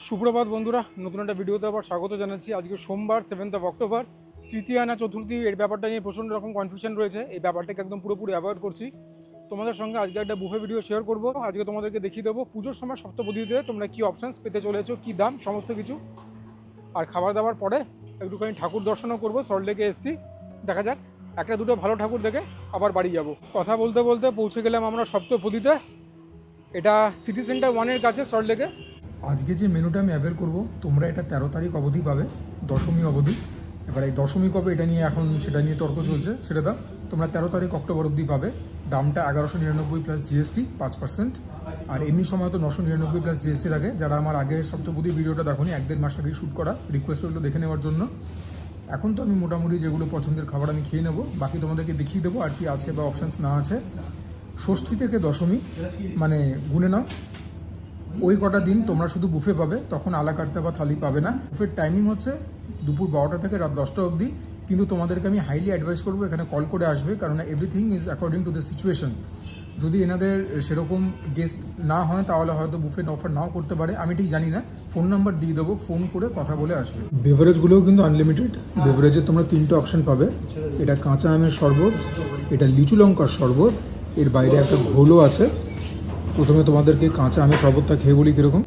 সুপ্রভাত বন্ধুরা, নতুন একটা ভিডিওতে আবার স্বাগত জানাচ্ছি। আজকে সোমবার 7 অক্টোবর, তৃতীয়া না চতুর্থী, এর ব্যাপারটা নিয়ে প্রচণ্ড রকম কনফিউশন রয়েছে। এই ব্যাপারটাকে একদম পুরোপুরি অ্যাভয়েড করছি। তোমাদের সঙ্গে আজকে একটা বুফে ভিডিও শেয়ার করবো। আজকে তোমাদেরকে দেখিয়ে দেবো পুজোর সময় সপ্তপদীতে তোমরা কী অপশানস পেতে চলেছো, কী দাম, সমস্ত কিছু। আর খাবার দাবার পরে একটুখানি ঠাকুর দর্শনও করবো। সল্টলেকে এসেছি, দেখা যাক একটা দুটো ভালো ঠাকুর দেখে আবার বাড়ি যাব। কথা বলতে বলতে পৌঁছে গেলাম আমরা সপ্তপদীতে। এটা সিটি সেন্টার 1-এর কাছে সল্টলেকে। আজকে যে মেনুটা আমি অ্যাভেল করবো, তোমরা এটা 13 তারিখ অবধি পাবে, দশমী অবধি। এবার এই দশমী কবে এটা নিয়ে এখন সেটা নিয়ে তর্ক চলছে, সেটা দাও। তোমরা 13 তারিখ অক্টোবর অবধি পাবে। দামটা 1199 প্লাস জিএসটি 5%। আর এমনি সময় তো 999 প্লাস জিএসটি লাগে। যারা আমার আগের সপ্তপদী ভিডিওটা দেখোনি, 1-1.5 মাস আগে শ্যুট করা, রিকোয়েস্ট করলো দেখে নেওয়ার জন্য। এখন তো আমি মোটামুটি যেগুলো পছন্দের খাবার আমি খেয়ে নেবো, বাকি তোমাদেরকে দেখিয়ে দেবো আর কি আছে বা অপশানস না আছে। ষষ্ঠী থেকে দশমী মানে গুনে নাও, ওই কটা দিন তোমরা শুধু বুফে পাবে, তখন আলা কার্তা বা থালি পাবে না। বুফের টাইমিং হচ্ছে দুপুর 12টা থেকে রাত 10টা অবধি। কিন্তু তোমাদেরকে আমি হাইলি অ্যাডভাইস করবো এখানে কল করে আসবে, কারণ everything is according to the situation. যদি এনাদের সেরকম গেস্ট না হয় তাহলে হয়তো বুফে অফার নাও করতে পারে, আমি ঠিক জানি না। ফোন নাম্বার দিয়ে দেবো, ফোন করে কথা বলে আসবে। বেভারেজগুলোও কিন্তু আনলিমিটেড। বেভারেজে তোমরা 3টে অপশান পাবে। এটা কাঁচা আমের শরবত, এটা লিচু লঙ্কার শরবত, এর বাইরে একটা ঘোলও আছে। প্রথমে তোমাদেরকে কাঁচা আমের শরবতটা খেয়ে বলি কীরকম।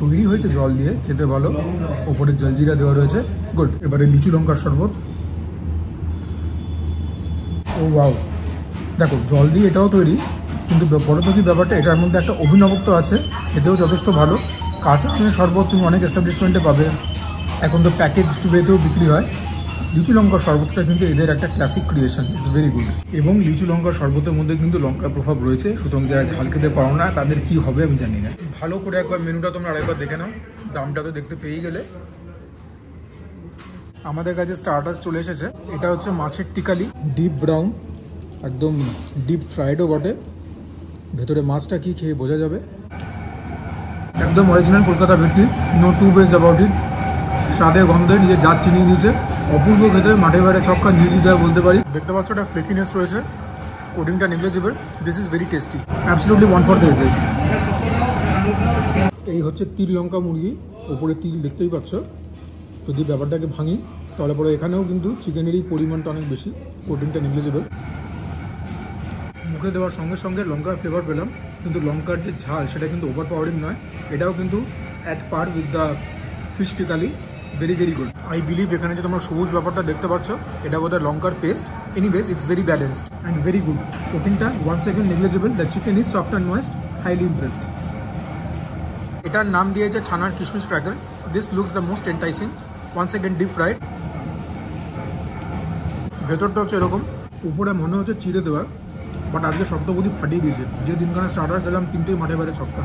তৈরি হয়েছে জল দিয়ে, খেতে ভালো, ওপরে জলজিরা দেওয়া রয়েছে, গুড। এবারে লিচু লঙ্কার শরবত। ও ওয়াও, দেখো জল দিয়ে এটাও তৈরি, কিন্তু বড় তো কি ব্যাপারটা, এটার মধ্যে একটা অভিনবত্ব আছে, খেতেও যথেষ্ট ভালো। কাঁচা আমের শরবত তুমি অনেক এস্টাবলিশমেন্টে পাবে, এখন তো প্যাকেজ ওয়েতেও বিক্রি হয়। লিচু লঙ্কার শরবতটা কিন্তু এদের একটা classic creation, it's very good. এবং লিচু লঙ্কার শরবতের মধ্যে কিন্তু লঙ্কার প্রভাব রয়েছে, সুতরাং যারা ঝাল খেতে পারো না তাদের কি হবে আমি জানি না। ভালো করে একবার মেনুটা তোমরা আরেকবার দেখে নাও, দামটা তো দেখতে পেয়ে গেলে। আমাদের কাছে স্টার্টার্স চলে এসেছে। এটা হচ্ছে মাছের টিকালি, ডিপ ব্রাউন, একদম ডিপ ফ্রাইডও বটে। ভেতরে মাছটা কি খেয়ে বোঝা যাবে। একদম অরিজিনাল কলকাতা ভেটকি, no two ways about it. স্বাদে গন্ধে নিজের জাত চিনিয়ে দিয়েছে, অপূর্ব খেতে, মাঠে বাইরে ছক্কা নির্দ্বিধায় বলতে পারি। দেখতে পাচ্ছ এটা ফ্লেকিনেস রয়েছে, কোডিংটা negligible. This is very tasty, absolutely one for the ages. এই হচ্ছে তিল লঙ্কা মুরগি, ওপরে তিল দেখতেই পাচ্ছ। যদি ব্যাপারটাকে ভাঙি তাহলে পরে এখানেও কিন্তু চিকেনেরই পরিমাণটা অনেক বেশি, কোডিংটা নেগলিজিবল। মুখে দেওয়ার সঙ্গে সঙ্গে লঙ্কার ফ্লেভার পেলাম, কিন্তু লঙ্কার যে ঝাল সেটা কিন্তু ওভার পাওয়ারিং নয়। এটাও কিন্তু at par with the fish টিকালি, very very good. I believe এখানে যে তোমরা সবুজ ব্যাপারটা দেখতে পাচ্ছ, এটা বোধহয় লঙ্কার paste. Anyways it's very balanced and very good. কুকিংটা one second negligible. The chicken is soft and moist, highly impressed. এটার নাম দিয়েছে ছানার কিশমিশ cracker. This looks the most enticing. One second deep fried. ভেতরটা হচ্ছে এরকম, উপরে মনে হচ্ছে চিড়ে দেওয়া, বাট আজকে সপ্তপদী ফাটিয়ে দিয়েছে। যে দিনখানে স্টার্টার খেলাম, 3টেই মাঠে বাইরে ছক্কা,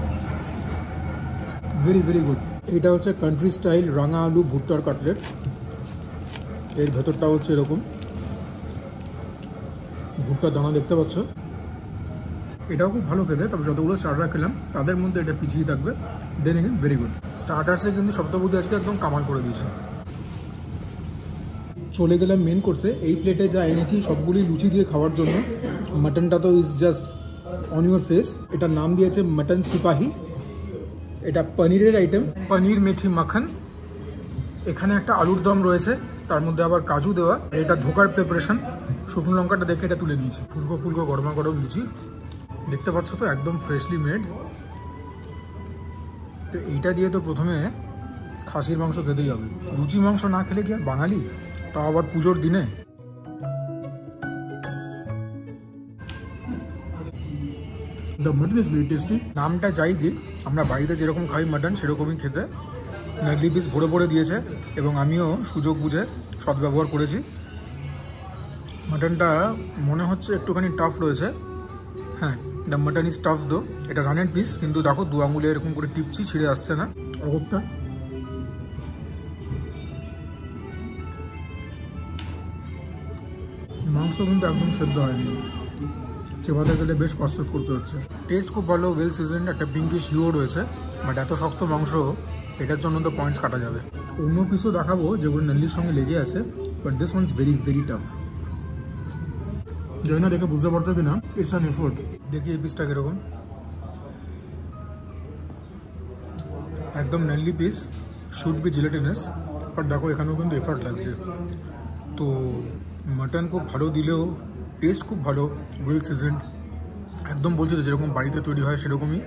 ভেরি ভেরি গুড। এটা হচ্ছে কান্ট্রি স্টাইল রাঙা আলু ভুট্টার কাটলেট। এর ভেতরটা হচ্ছে এরকম, ভুট্টার দানা দেখতে পাচ্ছ। এটাও খুব ভালো খেতে, তবে যতগুলো স্টার্টার খেলাম তাদের মধ্যে এটা পিছিয়ে থাকবে। Then again very good. স্টার্টার্সে কিন্তু সপ্তপদী আজকে একদম কামাল করে দিয়েছে। চলে গেলাম মেন কোর্সে। এই প্লেটে যা এনেছি সবগুলি লুচি দিয়ে খাওয়ার জন্য। মাটনটা তো is just on your face. এটার নাম দিয়েছে মাটন সিপাহি। এটা পনিরের আইটেম, পনির মেথি মাখন। এখানে একটা আলুর দম রয়েছে, তার মধ্যে আবার কাজু দেওয়া। এটা ধোকার প্রিপারেশন। শুকনো লঙ্কাটা দেখে এটা তুলে দিয়েছি। ফুলকো ফুলকো গরমা গরম লুচি দেখতে পাচ্ছ তো, একদম ফ্রেশলি মেড। তো এইটা দিয়ে তো প্রথমে খাসির মাংস খেতেই হবে। লুচি মাংস না খেলে কি আর বাঙালি, তাও আবার পুজোর দিনে। The mutton is very tasty. নামটা যাই দিক, আমরা বাড়িতে যেরকম খাই মাটন সেরকমই খেতে। নাগলি পিস ভরে ভরে দিয়েছে এবং আমিও সুযোগ বুঝে সদ্ব্যবহার করেছি। মাটনটা মনে হচ্ছে একটুখানি টাফ রয়েছে। হ্যাঁ, দ্য মাটন ইজ টাফ দো। এটা রানের পিস, কিন্তু দেখো 2 আঙুলে এরকম করে টিপছি, ছিঁড়ে আসছে না। অগত্যা মাংস কিন্তু একদম সেদ্ধ হয়নি, চেবাতে গেলে বেশ কসরত করতে হচ্ছে। টেস্ট খুব ভালো, ওয়েল সিজনড, একটা পিঙ্কিশ হিউও রয়েছে। বাট এত শক্ত মাংস, এটার জন্য তো পয়েন্টস কাটা যাবে। অন্য পিসও দেখাবো যেগুলো নাল্লির সঙ্গে লেগে আছে, but this one is very very tough. জানি না দেখে বুঝতে পারছো কিনা, ইটস অ্যান এফোর্ট। দেখি এই পিসটা কীরকম। একদম নেলি piece, should be gelatinous, but দেখো এখানেও কিন্তু এফার্ট লাগছে। তো মাটন খুব ভালো দিলেও টেস্ট খুব ভালো, ওয়েল সিজনড, একদম বলছি তো যেরকম বাড়িতে তৈরি হয় সেরকমই।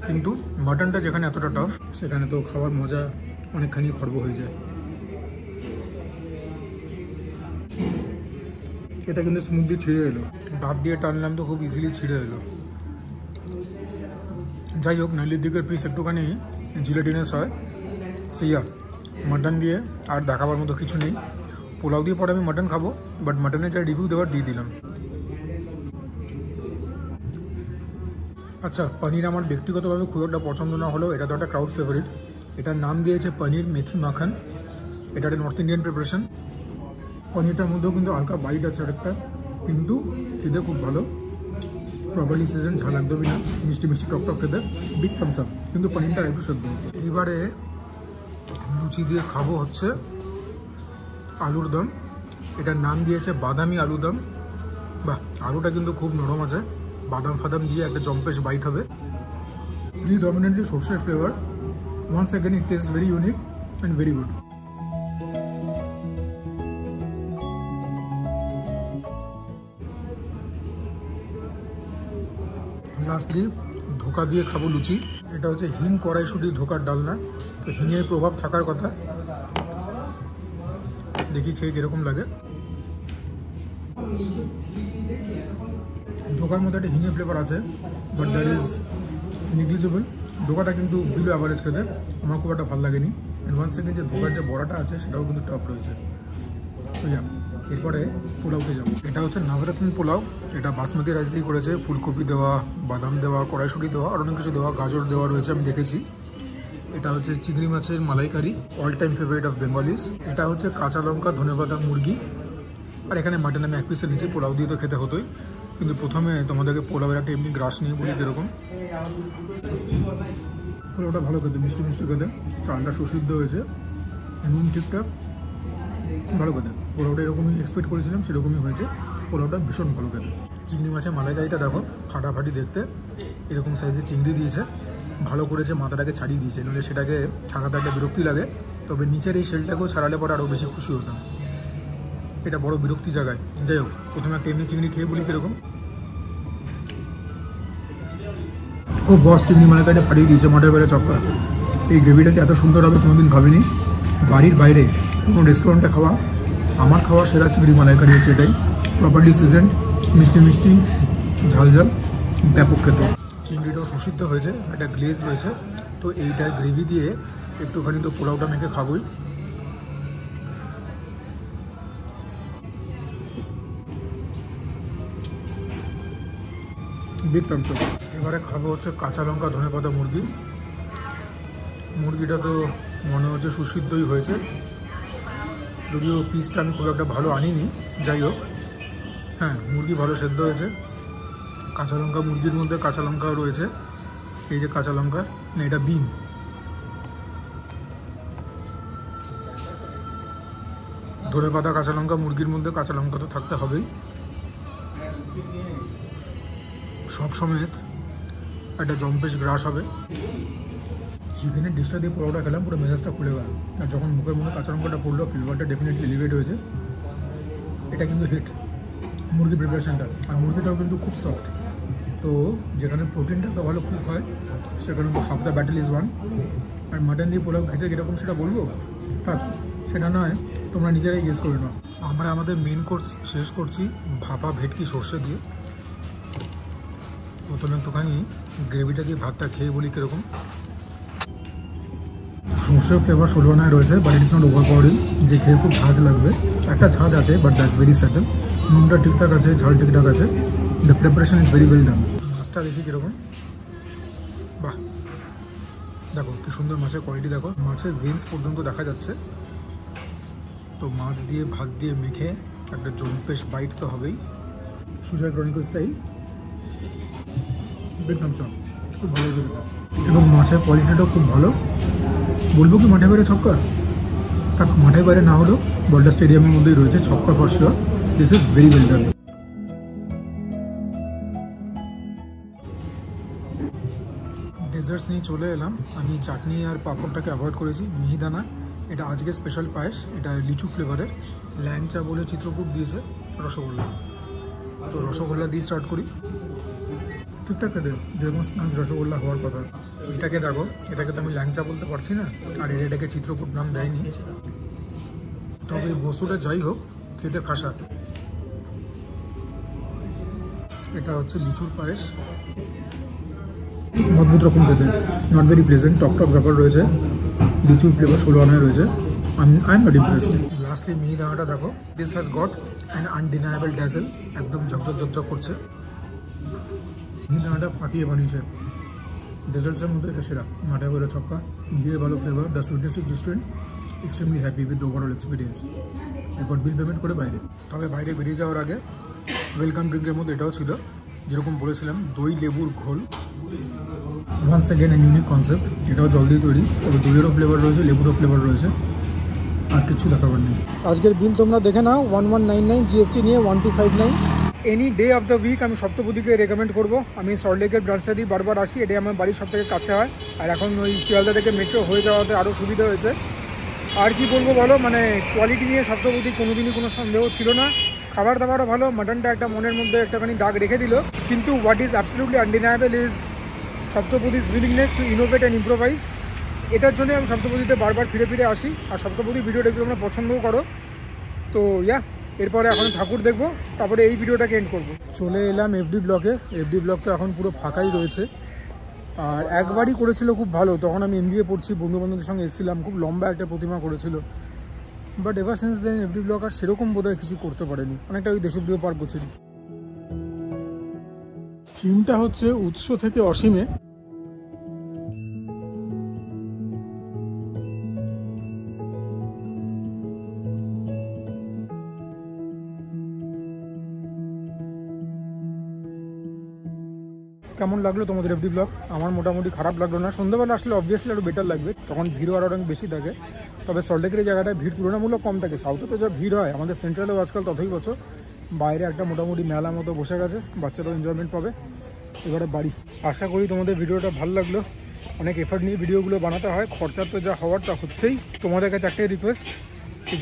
কিন্তু মাটনটা যেখানে এতটা টাফ, সেখানে তো খাওয়ার মজা অনেকখানি খর্ব হয়ে যায়। এটা কিন্তু স্মুথলি ছিঁড়ে এলো, দাঁত দিয়ে টানলাম তো খুব ইজিলি ছিঁড়ে এলো। যাই হোক, নালির দিকের পিস একটুখানি জিলেটিনাস হয়। সেইয়া মাটন দিয়ে আর দেখাবার মতো কিছু নেই। পোলাও দিয়ে পরে আমি মাটন খাবো, বাট মাটনের যা রিভিউ দেওয়ার দিয়ে দিলাম। আচ্ছা, পনির আমার ব্যক্তিগতভাবে খুব একটা পছন্দ না হলেও এটা তো একটা ক্রাউড ফেভারিট। এটার নাম দিয়েছে পনির মেথি মাখন। এটা একটা নর্থ ইন্ডিয়ান প্রিপারেশন। পনিরটার মধ্যেও কিন্তু হালকা বাইট আছে আরেকটা, কিন্তু খেতে খুব ভালো, প্রপারলি সিজন, ঝাল একদমই না, মিষ্টি মিষ্টি টক টক খেতে, বিগ থামস আপ। কিন্তু পনিরটা একটু সেদ্ধ। এবারে লুচি দিয়ে খাবো হচ্ছে আলুর দম। এটার নাম দিয়েছে বাদামি আলু দম। বাহ, আলুটা কিন্তু খুব নরম আছে, বাদাম ফাদাম দিয়ে একটা জম্পেশ বাইট হবে। প্রিডমিনেন্টলি সর্ষের flavour. Once again it taste very unique and very good. Lastly ধোকা দিয়ে খাবো লুচি। এটা হচ্ছে হিং কড়াইশুঁটি ধোকার ডালনা। তো হিঙের প্রভাব থাকার কথা, দেখি খেয়ে কীরকম লাগে। ধোকার মধ্যে একটা হিঙের ফ্লেভার আছে, বাট দ্যাট ইজ নেগলিজেবল। ধোকাটা কিন্তু বিলো অ্যাভারেজ খেতে, আমার খুব একটা ভালো লাগেনি। অ্যান্ড ওয়ান সেকেন্ড যে ধোকার যে বড়াটা আছে সেটাও কিন্তু টপ রয়েছে। সো ইয়া, এরপরে পোলাওতে যাবো। এটা হচ্ছে নবরত্ন পোলাও। এটা বাসমতি রাইস দিয়ে করেছে, ফুলকপি দেওয়া, বাদাম দেওয়া, কড়াইশুঁটি দেওয়া, আর অনেক কিছু দেওয়া, গাজর দেওয়া রয়েছে, আমি দেখেছি। এটা হচ্ছে চিংড়ি মাছের malaikari, all time favourite of Bengalis. এটা হচ্ছে কাঁচা লঙ্কা, ধনেপাতা, মুরগি, আর এখানে মাটন আমি এক পিসের নিচে। পোলাও দিয়ে তো খেতে হতোই, কিন্তু প্রথমে তোমাদেরকে পোলাওয়ের একটা এমনি গ্রাস নিয়ে বলি কীরকম। পোলাওটা ভালো খেতে, মিষ্টি মিষ্টি খেতে, চালটা সুসিদ্ধ হয়েছে, নুন ঠিকঠাক, ভালো খেতে। পোলাওটা এরকমই এক্সপেক্ট করেছিলাম, সেরকমই হয়েছে। পোলাওটা ভীষণ ভালো খেতে। চিংড়ি মাছের মালাইকারিটা দেখো, ফাটাফাটি দেখতে, এরকম সাইজের চিংড়ি দিয়েছে, ভালো করেছে, মাথাটাকে ছাড়িয়ে দিয়েছে, নইলে সেটাকে ছাড়াতে একটা বিরক্তি লাগে। তবে নিচের এই শেলটাকেও ছাড়ালে পরে আরও বেশি খুশি হতাম। এটা বড় বিরক্তি জায়গায়। যাই হোক, প্রথমে একটা এমনি চিংড়ি খেয়ে বলি কীরকম। ও বস, চিংড়ি মালাইকারিটা ফাটিয়ে দিয়েছে, মাঠের বাইরে চক্কা। এই গ্রেভিটা যে এত সুন্দর হবে কোনোদিন ভাবিনি। বাড়ির বাইরে কোনো রেস্টুরেন্টে খাওয়া, আমার খাওয়া সেরা চিংড়ি মালাইকারি হচ্ছে এটাই। প্রপারলি সিজনড, মিষ্টি মিষ্টি, ঝাল ঝাল, ব্যাপক খেতে। চিংড়িটাও সুসিদ্ধ হয়েছে, একটা গ্লেজ রয়েছে। তো এইটার গ্রেভি দিয়ে একটুখানি তো পোলাওটা মেখে খাবোই। Big thumbs up. এবারে খাবো হচ্ছে কাঁচা লঙ্কা, ধনেপাতা, মুরগি। মুরগিটা তো মনে হচ্ছে সুসিদ্ধই হয়েছে, যদিও পিসটা আমি খুব একটা ভালো আনিনি। যাই হোক, হ্যাঁ, মুরগি ভালো সেদ্ধ হয়েছে। কাঁচা লঙ্কা, মুরগির মধ্যে কাঁচা লঙ্কাও রয়েছে, এই যে কাঁচা লঙ্কা, না এটা বিন। ধনেপাতা, কাঁচা লঙ্কা, মুরগির মধ্যে কাঁচা লঙ্কা তো থাকতে হবেই। সব সমেত একটা জম্পেশ গ্রাস হবে। চিকেনের ডিশটা দিয়ে পোলাওটা খেলাম, পুরো মেজাজটা খুলে গেল। আর যখন মুখের মধ্যে কাঁচা লঙ্কাটা পড়লো, ফ্লেভারটা ডেফিনেটলি এলিভেট হয়েছে। এটা কিন্তু হিট মুরগি প্রিপারেশনটা, আর মুরগিটাও কিন্তু খুব সফট। তো যেখানে প্রোটিনটা তো ভালো কুক হয়, সেখানে তো half the battle is won. আর মাটন দিয়ে পোলাও খেতে কীরকম সেটা বলবো, থাক, সেটা নয়, তোমরা নিজেরাই গেস করে নাও। আমরা আমাদের মেন কোর্স শেষ করছি ভাপা ভেটকি সর্ষে দিয়ে। প্রথমে একটুখানি গ্রেভিটা দিয়ে ভাতটা খেয়ে বলি কীরকম। সর্ষের ফ্লেভার ষোলোনায় রয়েছে, but it is not over powering, যে খেয়ে খুব ঝাঁজ লাগবে। একটা ঝাঁজ আছে, বাট দ্যাটস ভেরি সেটেল। নুনটা ঠিকঠাক আছে, ঝাল ঠিকঠাক আছে। The preparation is very well done. মাছটা দেখি কীরকম। বাহ, দেখো কি সুন্দর মাছের কোয়ালিটি, দেখো মাছের ভেন্স পর্যন্ত দেখা যাচ্ছে। তো মাছ দিয়ে ভাত দিয়ে মেখে একটা জম্পেশ বাইট তো হবেই, Sujoy chronicle style. Big thumbs up, খুব ভালো হয়েছে। এবং মাছের কোয়ালিটিটাও খুব ভালো। বলবো কি মাঠের বাইরে ছক্কা? থাক, মাঠের বাইরে না হলেও বলটা স্টেডিয়ামের মধ্যেই রয়েছে, ছক্কা for sure. This is very well done. Deserts নিয়ে চলে এলাম। আমি চাটনি আর পাঁপড়টাকে অ্যাভয়েড করেছি। মিহিদানা, এটা আজকে স্পেশাল পায়েস, এটা লিচু ফ্লেভারের। ল্যাংচা বলে চিত্রকূট দিয়েছে, রসগোল্লা। তো রসগোল্লা দিয়ে স্টার্ট করি। ঠিকঠাক খেতে যেরকম স্পঞ্জ রসগোল্লা হওয়ার কথা। এটাকে দেখো, এটাকে তো আমি ল্যাংচা বলতে পারছি না, আর এটাকে চিত্রকূট নাম দেয়নি। তবে এই বস্তুটা যাই হোক, খেতে খাসা। এটা হচ্ছে লিচুর পায়েস, অদ্ভুত রকম খেতে, নট ভেরি প্লেজেন্ট। টক টক ব্যাপার রয়েছে, লিচুর ফ্লেভার 16 আনায় রয়েছে। I am not impressed. Lastly মিহিদানাটা দেখো, this has got an undeniable dazzle, একদম ঝকঝক ঝকঝক করছে। মিহিদানাটা ফাটিয়ে বানিয়েছে। ডেজার্টসের মধ্যে এটা সেরা, মাঠে করে ছক্কা, ঘিরে ভালো flavour. The sweetness is restaurant extremely happy with the overall experience. এরপর বিল পেমেন্ট করে বাইরে। তবে বাইরে বেরিয়ে যাওয়ার আগে ওয়েলকাম ড্রিঙ্কের মধ্যে এটাও ছিল, যেরকম বলেছিলাম, দই লেবুর ঘোল। Once again an unique concept. এটাও জল দিয়ে তৈরি, তবে দইয়েরও ফ্লেভার রয়েছে, লেবুরও ফ্লেভার রয়েছে, আর কিছু দেখাবার নেই। আজকের বিল তোমরা দেখে নাও, 1199, জিএসটি নিয়ে 1259। Any day of the week আমি সপ্তপদীকে রেকমেন্ড করবো। আমি সল্টলেকের ব্রাঞ্চটা দিয়ে বারবার আসি, এটাই আমার বাড়ির সব থেকে কাছে হয়। আর এখন ওই শিয়ালদা থেকে মেট্রো হয়ে যাওয়াতে আরও সুবিধা হয়েছে। আর কি বলবো বলো, মানে কোয়ালিটি নিয়ে সপ্তপদী কোনোদিনই কোনো সন্দেহ ছিল না। খাবার দাবারও ভালো, মাটনটা একটা মনের মধ্যে একটাখানি দাগ রেখে দিল। কিন্তু what is absolutely undeniable is Saptapadi's willingness to innovate and improvise. এটার জন্য আমি সপ্তপদীতে বারবার ফিরে ফিরে আসি। আর সপ্তপদী ভিডিওটা একটু তোমরা পছন্দও করো। তো এরপরে এখন ঠাকুর দেখবো, তারপরে এই ভিডিওটাকে এন্ড করবো। চলে এলাম এফডি ব্লকে। এফডি ব্লক তো এখন পুরো ফাঁকাই রয়েছে। আর একবারই করেছিল খুব ভালো, তখন আমি এমবিএ পড়ছি, বন্ধুবান্ধবদের সঙ্গে এসেছিলাম, খুব লম্বা একটা প্রতিমা করেছিল। But ever since then FD block আর সেরকম বোধহয় কিছু করতে পারেনি, অনেকটা ওই দেশপ্রিয় পার্ক বলছিল। থিমটা হচ্ছে উৎস থেকে অসীমে। কেমন লাগলো তোমাদের এফডি ব্লগ? আমার মোটামুটি খারাপ লাগলো না। সন্ধ্যাবেলা আসলে অবভিয়াসলি আরও বেটার লাগবে, তখন ভিড়ও আরও অনেক বেশি থাকে। তবে সল্টলেকের এই জায়গাটায় ভিড় তুলনামূলক কম থাকে। সাউথে তো যা ভিড় হয়, আমাদের সেন্ট্রালেও আজকাল ততই বছর। বাইরে একটা মোটামুটি মেলা মতো বসে গেছে, বাচ্চারাও এনজয়মেন্ট পাবে। এবারে বাড়ি। আশা করি তোমাদের ভিডিওটা ভালো লাগলো। অনেক এফার্ট নিয়ে ভিডিওগুলো বানাতে হয়, খরচা তো যা হওয়ার তা হচ্ছেই। তোমাদের কাছে একটাই রিকোয়েস্ট,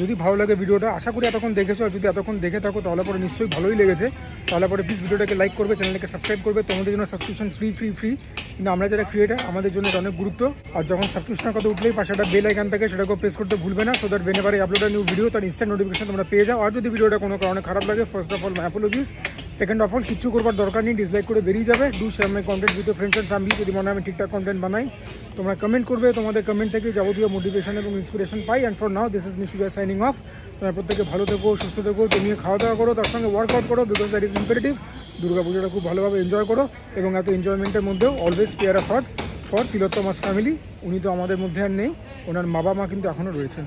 যদি ভালো লাগে ভিডিওটা, আশা করি এতক্ষণ দেখেছো, আর যদি এতক্ষণ দেখে থাকো তাহলে পরে নিশ্চয়ই ভালোই লেগেছে। তাহলে পরে প্লিজ ভিডিওটাকে লাইক করবে, চ্যানেলটাকে সাবস্ক্রাইব করবে। তোমাদের জন্য সাবস্ক্রিপশন ফ্রি। কিন্তু আমরা যারা ক্রিয়েটার, আমাদের জন্য এটা অনেক গুরুত্ব। আর যখন সাবস্ক্রিপশনের কথা উঠলেই পাশে একটা বেল আইকন থাকে, সেটাকেও প্রেস করতে ভুলবে না, so that whenever I upload a new video তার ইনস্ট্যান্ট নোটিফিকেশন তোমরা পেয়ে যাও। আর যদি ভিডিওটা কোনো কারণে খারাপ লাগে, first of all my apologies, second of all কিচ্ছু করবার দরকার নেই, ডিসলাইক করে বেরিয়ে যাবে। Do share my content with friends and family. যদি মনে হয় আমি ঠিকঠাক কন্টেন্ট বানাই, তোমরা কমেন্ট করবে, তোমাদের কমেন্ট থেকে যাবতীয় মোটিভেশন এবং ইন্সপিরেশন পাই। And for now this is me Sujoy signing off. তোমরা প্রত্যেকে ভালো থেকো, সুস্থ থেকো, জমিয়ে খাওয়া দাওয়া করো, তার সঙ্গে ওয়ার্কআউট করো, বিকজ দ্যাট ইজ ইম্পারেটিভ। দুর্গাপুজোটা খুব ভালোভাবে এনজয় করো, এবং এত এনজয়মেন্টের মধ্যেও always spare a thought for Tilottama's family. উনি তো আমাদের মধ্যে আর নেই, ওনার মা কিন্তু এখনও রয়েছেন।